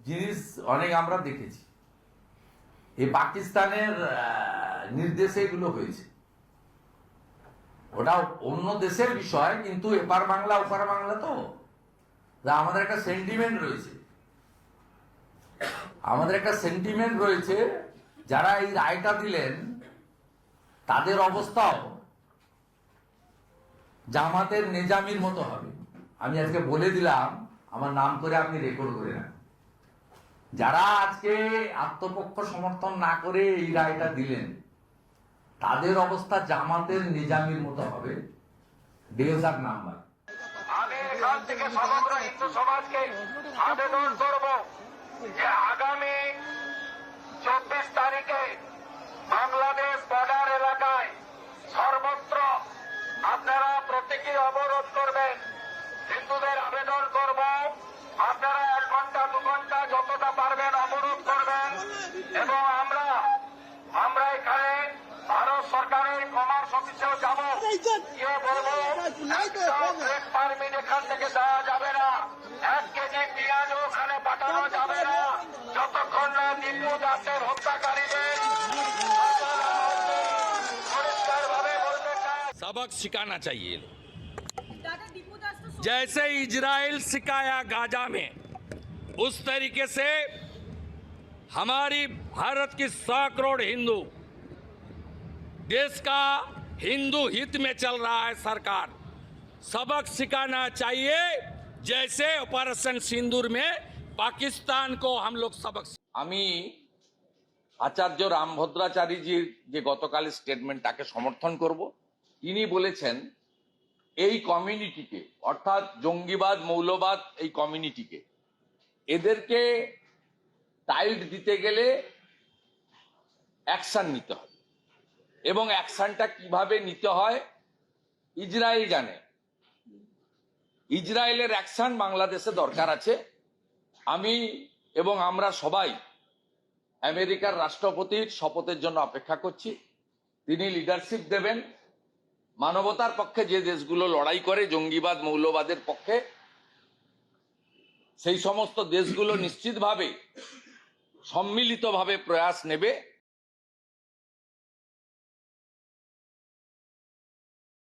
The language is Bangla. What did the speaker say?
জিনিস অনেক আমরা দেখেছি। এই পাকিস্তানের নির্দেশে এগুলো হয়েছে। ওটা অন্য দেশের বিষয়, কিন্তু এপার বাংলা ওপার বাংলা তো আমাদের একটা সেন্টিমেন্ট রয়েছে। যারা এই রায়টা দিলেন তাদের অবস্থাও জামাতের নেজামির মতো হবে। আমি আজকে বলে দিলাম, আমার নাম করে আপনি রেকর্ড করে নেন। যারা আজকে আত্মপক্ষ সমর্থন না করে এই রায়টা দিলেন তাদের অবস্থা জামাতের নিজামির মতো হবে। ডেজার নাম্বার। আমি এখান থেকে সমগ্র হিন্দু সমাজকে আবেদন করব যে আগামী 24 তারিখে বাংলাদেশ বর্ডার এলাকায় সর্বত্র আপনারা প্রতীকী অবরোধ করবেন। হিন্দুদের আবেদন করব, আপনারা 1 ঘন্টা 2 ঘন্টা যতটা পারবেন অবরোধ করবেন। এবং আমরা এখানে ভারত সরকারের কমার্স অফিসেও যাব, গিয়ে বলবো ব্রেক পারমিট এখান থেকে দেওয়া যাবে না, 1 কেজি পেঁয়াজ ওখানে পাঠানো যাবে না, যতক্ষণ না দীপু দাসের হত্যাকারীদের পরিষ্কারভাবে বলতে চায়। सबक सिखाना चाहिए। जैसे इजराइल सिखाया गाजा में, उस तरीके से हमारी भारत की 100 करोड़ हिंदू, देश का हिंदू हित में चल रहा है सरकार, सबक सिखाना चाहिए। जैसे ऑपरेशन सिंदूर में पाकिस्तान को हम लोग सबक। আমি আচার্য রামভদ্রাচারীজির যে গতকাল স্টেটমেন্ট তাকে সমর্থন করব। তিনি বলেছেন এই কমিউনিটিকে, অর্থাৎ জঙ্গিবাদ মৌলবাদ এই কমিউনিটিকে, এদেরকে টাইট দিতে গেলে অ্যাকশন নিতে হবে, এবং অ্যাকশনটা কিভাবে নিতে হয় ইসরায়েল জানে। ইসরায়েলের অ্যাকশন বাংলাদেশে দরকার আছে। আমি এবং আমরা সবাই আমেরিকার রাষ্ট্রপতির শপথের জন্য অপেক্ষা করছি। তিনি লিডারশিপ দেবেন। মানবতার পক্ষে যে দেশগুলো লড়াই করে জঙ্গিবাদ মৌলবাদের পক্ষে, সেই সমস্ত দেশগুলো নিশ্চিতভাবে সম্মিলিতভাবে প্রয়াস নেবে